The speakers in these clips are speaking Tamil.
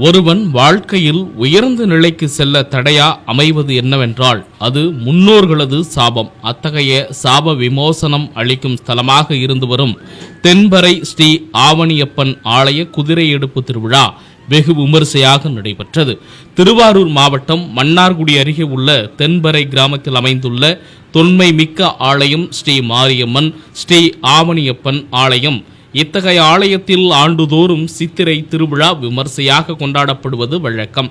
ஒருவன் வாழ்க்கையில் உயர்ந்த நிலைக்கு செல்ல தடையா அமைவது என்னவென்றால் அது முன்னோர்களது சாபம். அத்தகைய சாப விமோசனம் அளிக்கும் ஸ்தலமாக இருந்து வரும் தென்பரை ஸ்ரீ ஆவணியப்பன் ஆலய குதிரை எடுப்பு திருவிழா வெகு விமரிசையாக நடைபெற்றது. திருவாரூர் மாவட்டம் மன்னார்குடி அருகே உள்ள தென்பரை கிராமத்தில் அமைந்துள்ள தொன்மை மிக்க ஆலயம் ஸ்ரீ மாரியம்மன் ஸ்ரீ ஆவணியப்பன் ஆலயம். இத்தகைய ஆலயத்தில் ஆண்டுதோறும் சித்திரை திருவிழா விமர்சையாக கொண்டாடப்படுவது வழக்கம்.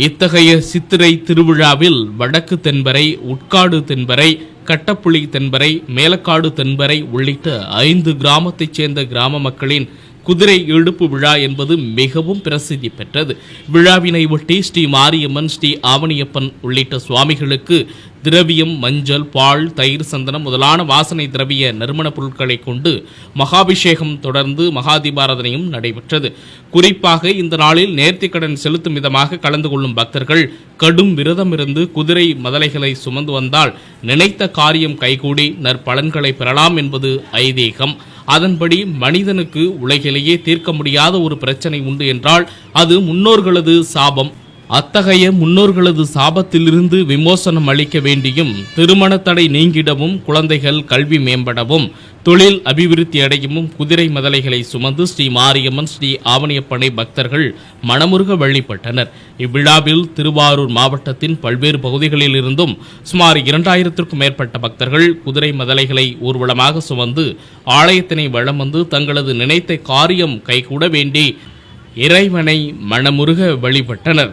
இத்தகைய சித்திரை திருவிழாவில் வடக்கு தென்பரை, உட்காடு தென்பரை, கட்டப்புளி தென்பரை, மேலக்காடு தென்பரை உள்ளிட்ட 5 கிராமத்தைச் சேர்ந்த கிராம மக்களின் குதிரை எழுப்பு விழா என்பது மிகவும் பிரசித்தி பெற்றது. விழாவினை ஒட்டி ஸ்ரீ மாரியம்மன், ஸ்ரீ ஆவணியப்பன் உள்ளிட்ட சுவாமிகளுக்கு திரவியம், மஞ்சள், பால், தயிர், சந்தனம் முதலான வாசனை திரவிய நறுமண பொருட்களை கொண்டு மகாபிஷேகம் தொடர்ந்து மகாதீபாராதனையும் நடைபெற்றது. குறிப்பாக இந்த நாளில் நேர்த்திக்கடன் செலுத்தும் விதமாக கலந்து கொள்ளும் பக்தர்கள் கடும் விரதம் இருந்து குதிரை மதலைகளை சுமந்து வந்தால் நினைத்த காரியம் கைகூடி நற்பலன்களை பெறலாம் என்பது ஐதீகம். அதன்படி மனிதனுக்கு உலகிலேயே தீர்க்க முடியாத ஒரு பிரச்சனை உண்டு என்றால் அது முன்னோர்களது சாபம். அத்தகைய முன்னோர்களது சாபத்திலிருந்து விமோசனம் அளிக்க வேண்டியும், திருமண தடை நீங்கிடவும், குழந்தைகள் கல்வி மேம்படவும், தொழில் அபிவிருத்தி அடையவும் குதிரை மதலைகளை சுமந்து ஸ்ரீ மாரியம்மன், ஸ்ரீ ஆவணியப்பனை பக்தர்கள் மனமுருக வழிபட்டனர். இவ்விழாவில் திருவாரூர் மாவட்டத்தின் பல்வேறு பகுதிகளில் இருந்தும் சுமார் 2000க்கும் மேற்பட்ட பக்தர்கள் குதிரை மதலைகளை ஊர்வலமாக சுமந்து ஆலயத்தினை வலம் வந்து தங்களது நினைத்த காரியம் கைகூட வேண்டி இறைவனை மனமுருக வழிபட்டனர்.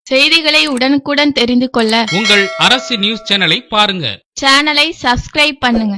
செய்திகளை உடனுக்குடன் தெரிந்து கொள்ள உங்கள் அரசு நியூஸ் சேனலை பாருங்க. சேனலை சப்ஸ்கிரைப் பண்ணுங்க.